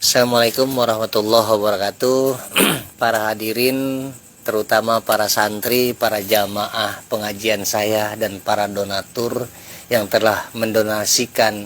Assalamualaikum warahmatullahi wabarakatuh. Para hadirin, terutama para santri, para jamaah pengajian saya, dan para donatur yang telah mendonasikan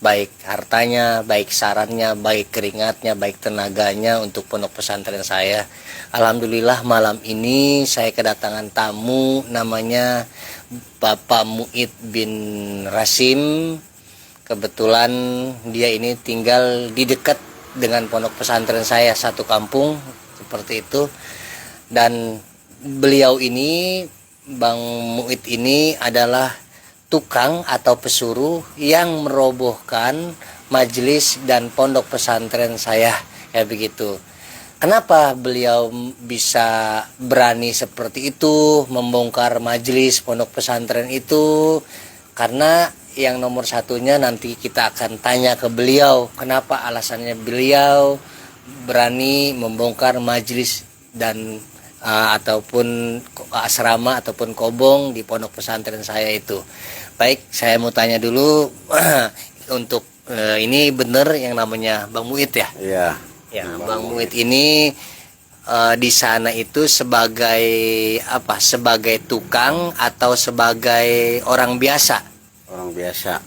baik hartanya, baik sarannya, baik keringatnya, baik tenaganya untuk pondok pesantren saya. Alhamdulillah malam ini saya kedatangan tamu namanya Bapak Muid bin Rasim. Kebetulan dia ini tinggal di dekat dengan pondok pesantren saya, satu kampung seperti itu. Dan beliau ini, Bang Muid ini adalah tukang atau pesuruh yang merobohkan majelis dan pondok pesantren saya, kayak begitu. Kenapa beliau bisa berani seperti itu membongkar majelis pondok pesantren itu? Karena yang nomor satunya nanti kita akan tanya ke beliau, kenapa alasannya beliau berani membongkar majelis dan ataupun asrama ataupun kobong di pondok pesantren saya itu. Baik, saya mau tanya dulu untuk ini benar yang namanya Bang Muid ya? Iya. Ya, Bang Muid ini di sana itu sebagai apa? Sebagai tukang atau sebagai orang biasa? Orang biasa.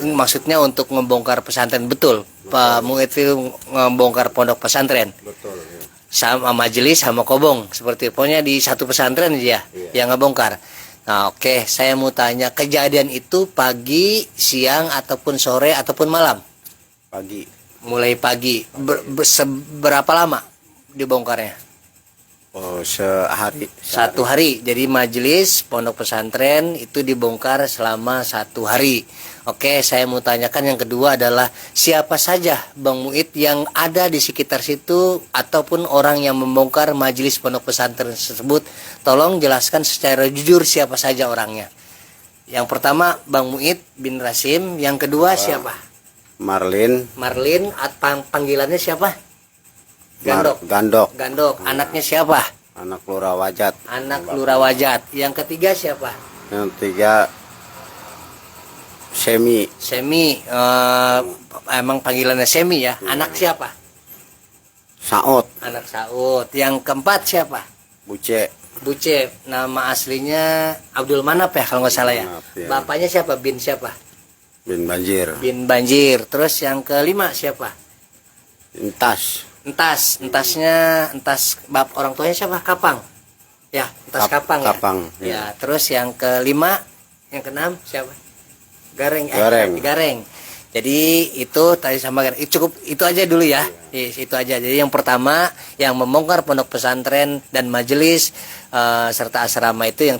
Maksudnya untuk membongkar pesantren, betul? Pak Muid itu membongkar pondok pesantren? Betul. Ya. Sama majelis sama kobong, seperti pokoknya di satu pesantren aja yang ngebongkar. Nah, oke, saya mau tanya, kejadian itu pagi, siang, ataupun sore, ataupun malam? Pagi. Mulai pagi. Seberapa lama dibongkarnya? Oh, sehari. Satu hari. Jadi majelis pondok pesantren itu dibongkar selama 1 hari. Oke, saya mau tanyakan yang kedua adalah siapa saja Bang Muid yang ada di sekitar situ ataupun orang yang membongkar majelis pondok pesantren tersebut. Tolong jelaskan secara jujur siapa saja orangnya. Yang pertama Bang Muid bin Rasim, yang kedua siapa? Marlin. Marlin, panggilannya siapa? Gandok. Gandok. Anaknya siapa? Anak Lurah Wajat. Anak Lurah Wajat. Yang ketiga siapa? Yang ketiga Semi. Semi. Emang panggilannya Semi ya? Anak siapa? Saud. Anak Saud. Yang keempat siapa? Buce. Buce. Nama aslinya Abdul Manap ya kalau nggak salah ya? Ya. Bapaknya siapa? Bin siapa? Bin Banjir. Bin Banjir. Terus yang kelima siapa? Entas. Entas bap orang tuanya siapa? Kapang. Ya, Entas Kapang ya. Kapang. Ya, terus yang kelima, yang keenam siapa? Gareng. Gareng. Jadi itu tadi sama Gareng. Cukup itu aja dulu ya. Itu aja. Jadi yang pertama yang membongkar pondok pesantren dan majelis serta asrama itu yang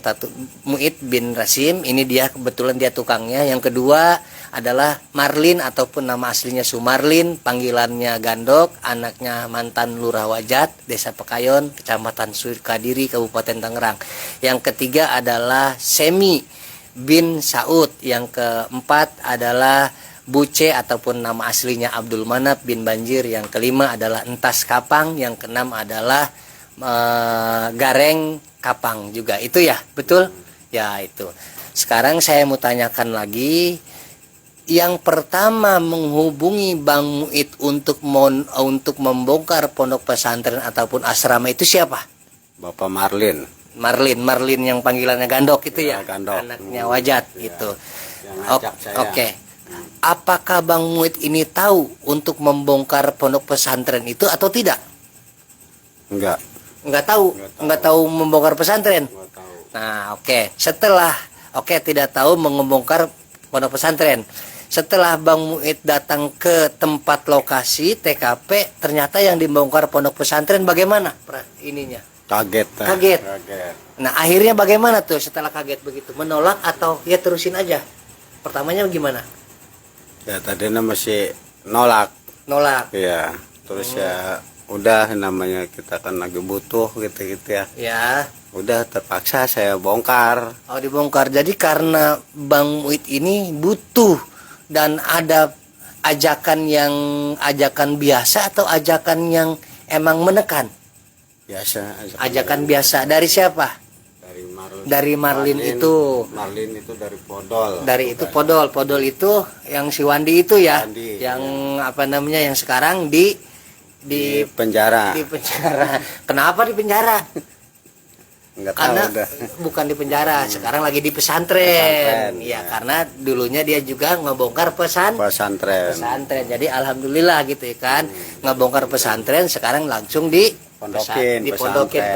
Muid bin Rasim. Ini dia kebetulan dia tukangnya. Yang kedua adalah Marlin ataupun nama aslinya Sumarlin, panggilannya Gandok, anaknya mantan Lurah Wajat, Desa Pekayon, Kecamatan Sukadiri, Kabupaten Tangerang. Yang ketiga adalah Semi bin Saud. Yang keempat adalah Buce ataupun nama aslinya Abdul Manap bin Banjir. Yang kelima adalah Entas Kapang. Yang keenam adalah Gareng Kapang juga. Itu ya, betul? Ya, itu. Sekarang saya mau tanyakan lagi. Yang pertama menghubungi Bang Muid untuk membongkar pondok pesantren ataupun asrama itu siapa? Bapak Marlin. Marlin yang panggilannya Gandok itu ya? Gandok. Anaknya Wajat itu. Oke. Saya. Apakah Bang Muid ini tahu untuk membongkar pondok pesantren itu atau tidak? Enggak. Enggak tahu membongkar pesantren. Enggak tahu. Nah, oke. Tidak tahu membongkar pondok pesantren. Setelah Bang Muid datang ke tempat lokasi TKP, ternyata yang dibongkar pondok pesantren bagaimana? Ininya. Kaget. Nah, akhirnya bagaimana tuh setelah kaget begitu? Menolak atau ya terusin aja? Pertamanya gimana? Ya tadinya masih nolak. Iya. Terus ya udah, namanya kita kan lagi butuh gitu ya. Ya. Udah terpaksa saya bongkar. Oh, dibongkar. Jadi karena Bang Muid ini butuh dan ada ajakan biasa atau ajakan yang emang menekan? Biasa. Ajakan biasa dari siapa? Dari Dari Marlin itu. Marlin itu dari Podol. Dari itu Podol. Podol itu yang si Wandi itu ya. Wandi, yang ya. apa namanya yang sekarang di penjara. Di penjara. Kenapa di penjara? Enggak tahu Karena udah. bukan di penjara, sekarang lagi di pesantren. Ya, karena dulunya dia juga ngebongkar pesantren. Jadi alhamdulillah gitu ya kan. Ngebongkar pesantren, sekarang langsung dipondokin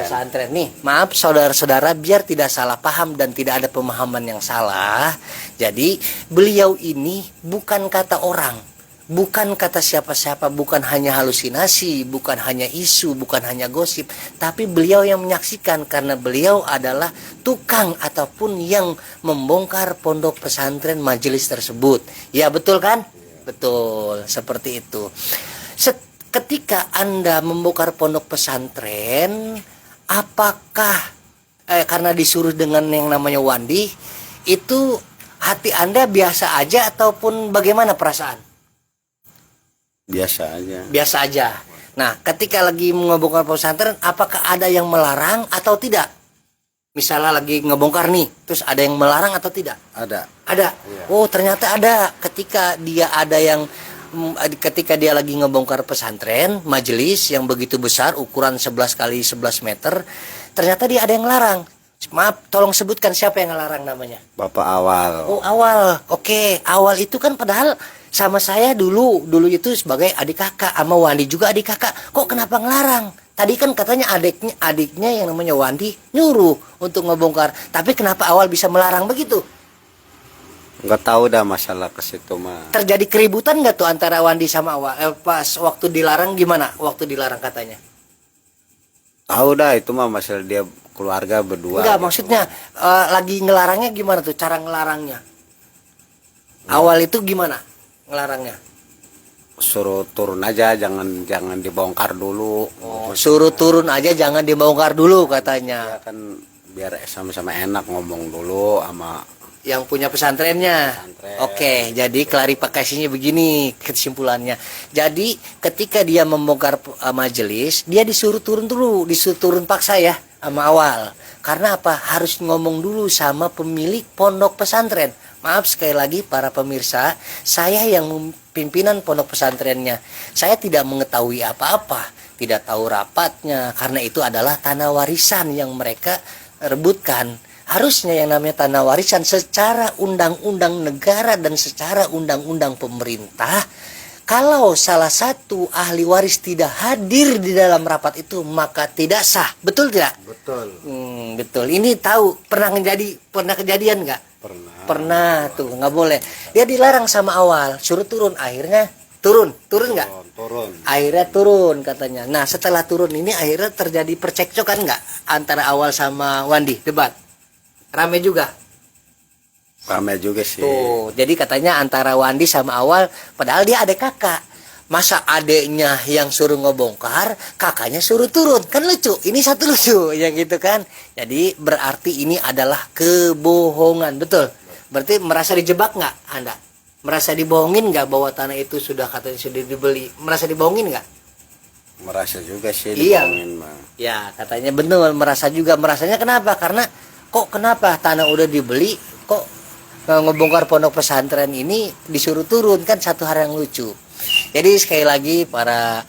pesantren. Nih, maaf saudara-saudara, biar tidak salah paham dan tidak ada pemahaman yang salah. Jadi, beliau ini bukan kata orang, bukan kata siapa-siapa, bukan hanya halusinasi, bukan hanya isu, bukan hanya gosip, tapi beliau yang menyaksikan karena beliau adalah tukang ataupun yang membongkar pondok pesantren majelis tersebut. Ya betul kan? Betul, seperti itu. Ketika Anda membongkar pondok pesantren, apakah karena disuruh dengan yang namanya Wandi, itu hati Anda biasa aja ataupun bagaimana perasaan? Biasa aja. Biasa aja. Nah, ketika lagi ngebongkar pesantren, apakah ada yang melarang atau tidak? Misalnya lagi ngebongkar nih, terus ada yang melarang atau tidak? Ada. Ada. Iya. Oh, ternyata ada. Ketika dia lagi ngebongkar pesantren, majelis yang begitu besar, ukuran 11 kali 11 meter, ternyata dia ada yang larang. Maaf, tolong sebutkan siapa yang ngelarang namanya? Bapak Awal. Oh, Awal. Oke, Awal itu kan padahal sama saya dulu itu sebagai adik kakak, sama Wandi juga adik kakak. Kok kenapa ngelarang? Tadi kan katanya adiknya yang namanya Wandi nyuruh untuk ngebongkar. Tapi kenapa Awal bisa melarang begitu? Nggak tahu dah masalah ke situ mah. Terjadi keributan nggak tuh antara Wandi sama Awal? Pas waktu dilarang gimana? Waktu dilarang katanya? Tahu dah itu mah masalah dia keluarga berdua. Enggak, gitu. Maksudnya lagi ngelarangnya gimana tuh? Cara ngelarangnya? Awal itu gimana ngelarangnya? Suruh turun aja, jangan dibongkar dulu. Oh, suruh turun aja, jangan dibongkar dulu katanya. Ya kan biar sama-sama enak ngomong dulu sama yang punya pesantrennya. Oke, jadi klarifikasinya begini kesimpulannya. Jadi ketika dia membongkar majelis, dia disuruh turun dulu, disuruh turun paksa ya sama Awal. Karena apa? Harus ngomong dulu sama pemilik pondok pesantren. Maaf sekali lagi para pemirsa, saya yang pimpinan pondok pesantrennya. Saya tidak mengetahui apa-apa, tidak tahu rapatnya, karena itu adalah tanah warisan yang mereka rebutkan. Harusnya yang namanya tanah warisan secara undang-undang negara dan secara undang-undang pemerintah, kalau salah satu ahli waris tidak hadir di dalam rapat itu, maka tidak sah. Betul tidak? Betul. Betul. Ini tahu pernah kejadian nggak? Pernah tuh, nggak boleh. Dia dilarang sama Awal, suruh turun, akhirnya turun nggak? Turun. Akhirnya turun katanya. Nah setelah turun ini akhirnya terjadi percekcokan nggak antara Awal sama Wandi, debat? Rame juga. Rame juga sih. Tuh, jadi katanya antara Wandi sama Awal, padahal dia adik kakak. Masa adeknya yang suruh ngebongkar, kakaknya suruh turun, kan lucu. Ini satu lucu, yang gitu kan. Jadi berarti ini adalah kebohongan, betul. Berarti merasa dijebak nggak Anda? Merasa dibohongin nggak bahwa tanah itu katanya sudah dibeli? Merasa dibohongin nggak? Merasa juga sih Iya. dibohongin mah. Ya, katanya benar, merasa juga. Merasanya kenapa? Karena kenapa tanah udah dibeli, kok ngebongkar pondok pesantren ini disuruh turun, kan satu hal yang lucu. Jadi sekali lagi para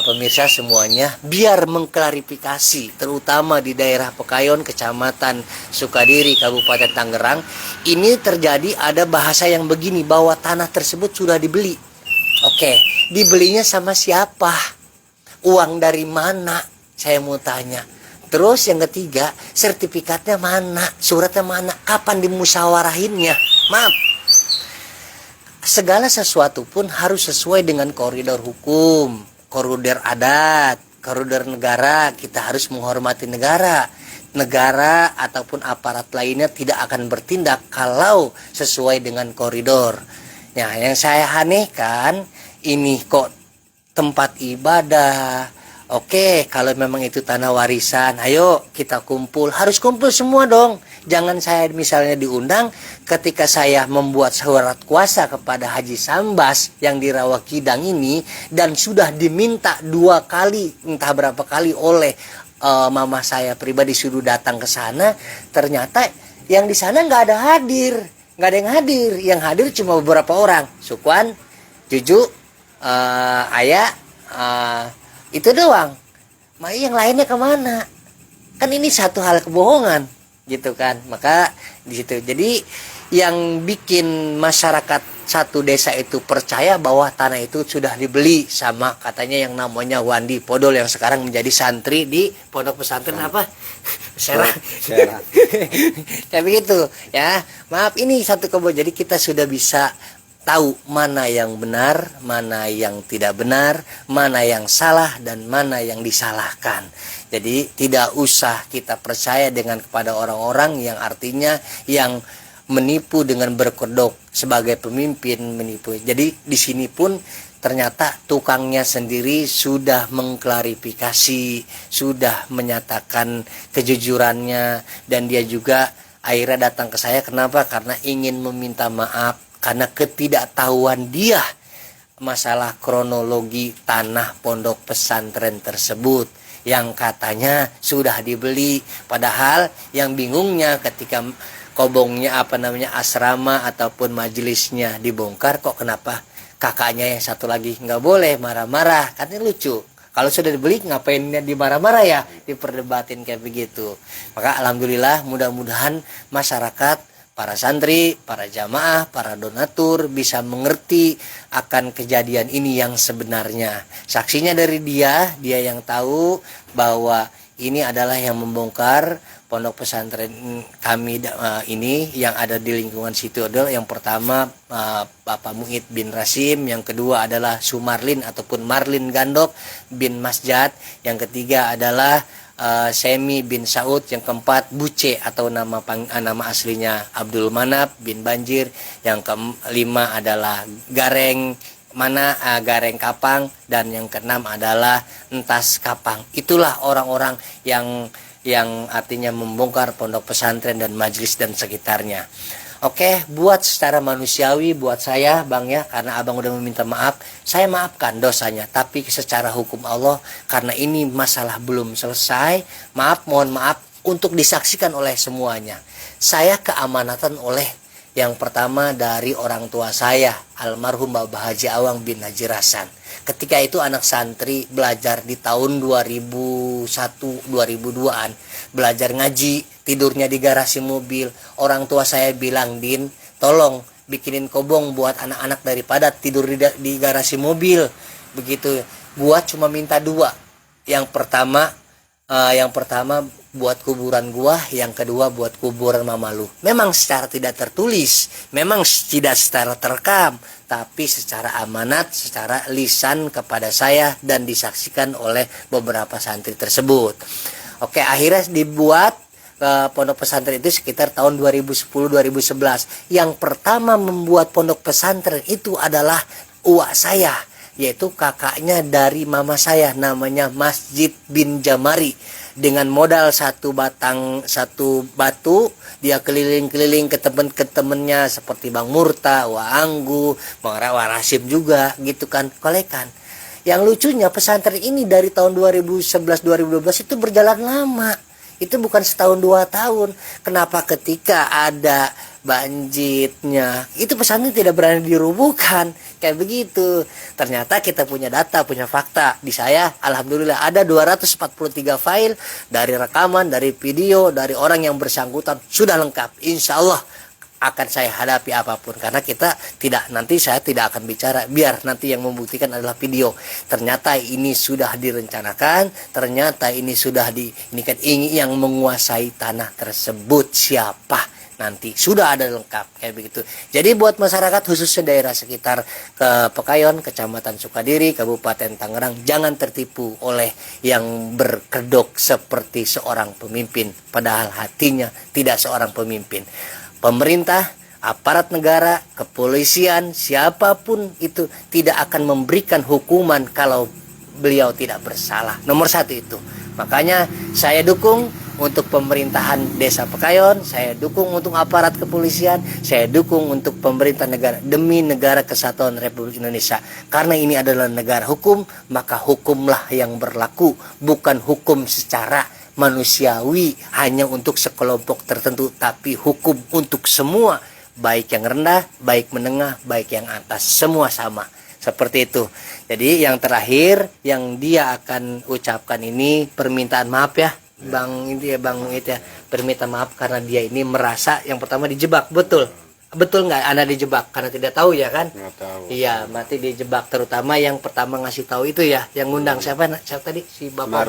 pemirsa semuanya, biar mengklarifikasi terutama di daerah Pekayon, Kecamatan Sukadiri, Kabupaten Tangerang, ini terjadi ada bahasa yang begini bahwa tanah tersebut sudah dibeli. Oke, dibelinya sama siapa? Uang dari mana? Saya mau tanya. Terus yang ketiga, sertifikatnya mana? Suratnya mana? Kapan dimusyawarahinnya? Maaf. Segala sesuatu pun harus sesuai dengan koridor hukum, koridor adat, koridor negara. Kita harus menghormati negara. Negara ataupun aparat lainnya tidak akan bertindak kalau sesuai dengan koridor. Nah, yang saya anehkan, ini kok tempat ibadah. Oke, kalau memang itu tanah warisan, ayo kita kumpul. Harus kumpul semua dong. Jangan saya misalnya diundang ketika saya membuat surat kuasa kepada Haji Sambas yang di Rawakidang ini, dan sudah diminta 2 kali, entah berapa kali oleh mama saya pribadi suruh datang ke sana, ternyata yang di sana nggak ada yang hadir. Yang hadir cuma beberapa orang, Sukwan, Juju, Ayah, itu doang. Yang lainnya kemana? Kan ini satu hal kebohongan, gitu kan. Maka di situ. Jadi yang bikin masyarakat satu desa itu percaya bahwa tanah itu sudah dibeli sama katanya yang namanya Wandi Podol yang sekarang menjadi santri di pondok pesantren apa? Serah. Kayak begitu ya. Maaf, ini satu kebohongan. Jadi kita sudah bisa tahu mana yang benar, mana yang tidak benar, mana yang salah dan mana yang disalahkan. Jadi tidak usah kita percaya dengan kepada orang-orang yang artinya yang menipu dengan berkedok sebagai pemimpin menipu. Jadi di sini pun ternyata tukangnya sendiri sudah mengklarifikasi, sudah menyatakan kejujurannya, dan dia juga akhirnya datang ke saya. Kenapa? Karena ingin meminta maaf karena ketidaktahuan dia masalah kronologi tanah pondok pesantren tersebut yang katanya sudah dibeli. Padahal yang bingungnya ketika kobongnya asrama ataupun majelisnya dibongkar, kok kenapa kakaknya yang satu lagi nggak boleh marah-marah? Katanya lucu. Kalau sudah dibeli ngapain dimarah-marah ya, diperdebatin kayak begitu. Maka alhamdulillah, mudah-mudahan masyarakat, para santri, para jamaah, para donatur bisa mengerti akan kejadian ini yang sebenarnya. Saksinya dari dia yang tahu bahwa ini adalah yang membongkar pondok pesantren kami ini yang ada di lingkungan situ adalah yang pertama Bapak Muid bin Rasim, yang kedua adalah Sumarlin ataupun Marlin Gandok bin Masjad, yang ketiga adalah Semi bin Saud, yang keempat Buce atau nama aslinya Abdul Manap bin Banjir, yang kelima adalah Gareng Gareng Kapang, dan yang keenam adalah Entas Kapang. Itulah orang-orang yang artinya membongkar pondok pesantren dan majelis dan sekitarnya. Oke, buat secara manusiawi, buat saya Bang ya, karena abang udah meminta maaf, saya maafkan dosanya. Tapi secara hukum Allah, karena ini masalah belum selesai, mohon maaf untuk disaksikan oleh semuanya. Saya keamanatan oleh yang pertama dari orang tua saya, almarhum Bapak Haji Awang bin Haji Rasan. Ketika itu anak santri belajar di tahun 2001-2002an, belajar ngaji, tidurnya di garasi mobil. Orang tua saya bilang, "Din, tolong bikinin kobong buat anak-anak daripada tidur di garasi mobil." Begitu. Gua cuma minta dua. Yang pertama buat kuburan gua, yang kedua buat kuburan mama lu. Memang secara tidak tertulis, memang tidak secara terekam, tapi secara amanat, secara lisan kepada saya dan disaksikan oleh beberapa santri tersebut. Oke, akhirnya dibuat pondok pesantren itu sekitar tahun 2010-2011. Yang pertama membuat pondok pesantren itu adalah uak saya, yaitu kakaknya dari mama saya, namanya Masjid bin Jamari. Dengan modal satu batu, dia keliling-keliling ke temen-temennya seperti Bang Murta, Wa Anggu, Bang Rasim juga, gitu kan, kolekan. Yang lucunya pesantren ini dari tahun 2011-2012 itu berjalan lama. Itu bukan setahun 2 tahun. Kenapa ketika ada banjirnya itu pesantren tidak berani dirubuhkan kayak begitu? Ternyata kita punya data, punya fakta. Di saya alhamdulillah ada 243 file dari rekaman, dari video, dari orang yang bersangkutan sudah lengkap. Insya Allah akan saya hadapi apapun, karena saya tidak akan bicara, biar nanti yang membuktikan adalah video. Ternyata ini sudah direncanakan, ternyata ini sudah ini kan yang menguasai tanah tersebut siapa, nanti sudah ada lengkap kayak begitu. Jadi buat masyarakat khususnya daerah sekitar ke Pekayon, Kecamatan Sukadiri, Kabupaten Tangerang, jangan tertipu oleh yang berkedok seperti seorang pemimpin, padahal hatinya tidak seorang pemimpin. Pemerintah, aparat negara, kepolisian, siapapun itu tidak akan memberikan hukuman kalau beliau tidak bersalah. Nomor 1 itu. Makanya saya dukung untuk pemerintahan Desa Pekayon, saya dukung untuk aparat kepolisian, saya dukung untuk pemerintah negara demi negara kesatuan Republik Indonesia. Karena ini adalah negara hukum, maka hukumlah yang berlaku, bukan hukum secara manusiawi hanya untuk sekelompok tertentu, tapi hukum untuk semua, baik yang rendah, baik menengah, baik yang atas, semua sama. Seperti itu. Jadi yang terakhir yang dia akan ucapkan ini permintaan maaf ya, Bang Muid ya, permintaan maaf karena dia ini merasa yang pertama dijebak. Betul nggak Anda dijebak karena tidak tahu ya kan? Nggak tahu. Iya, berarti dijebak, terutama yang pertama ngasih tahu itu ya, yang ngundang siapa tadi, si Bapak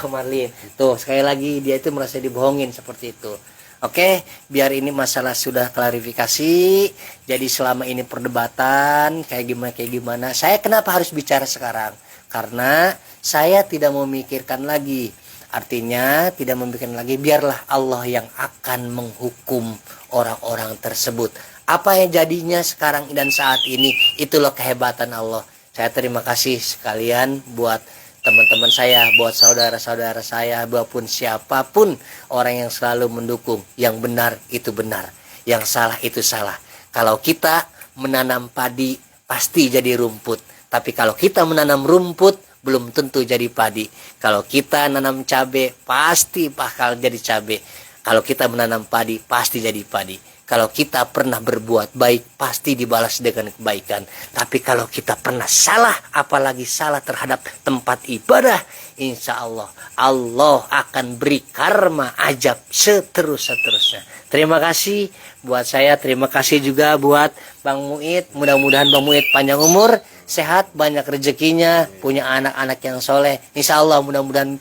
Marlin. Tuh sekali lagi dia itu merasa dibohongin seperti itu. Oke, biar ini masalah sudah klarifikasi. Jadi selama ini perdebatan kayak gimana. Saya kenapa harus bicara sekarang? Karena saya tidak memikirkan lagi. Artinya tidak memikirkan lagi, biarlah Allah yang akan menghukum orang-orang tersebut. Apa yang jadinya sekarang dan saat ini, itulah kehebatan Allah. Saya terima kasih sekalian buat teman-teman saya, buat saudara-saudara saya, maupun siapapun orang yang selalu mendukung. Yang benar itu benar, yang salah itu salah. Kalau kita menanam padi pasti jadi rumput, tapi kalau kita menanam rumput belum tentu jadi padi. Kalau kita menanam cabai pasti bakal jadi cabai. Kalau kita menanam padi pasti jadi padi. Kalau kita pernah berbuat baik pasti dibalas dengan kebaikan. Tapi kalau kita pernah salah, apalagi salah terhadap tempat ibadah, insya Allah Allah akan beri karma ajab seterusnya. Terima kasih buat saya, terima kasih juga buat Bang Muid. Mudah-mudahan Bang Muid panjang umur, sehat, banyak rezekinya, punya anak-anak yang soleh. Insya Allah mudah-mudahan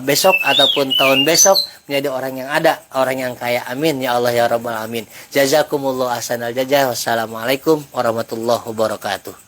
besok ataupun tahun besok menjadi orang yang ada, orang yang kaya. Amin ya Allah ya Rabbal alamin. Jazakumullah ahsanal jazaa. Wassalamualaikum warahmatullahi wabarakatuh.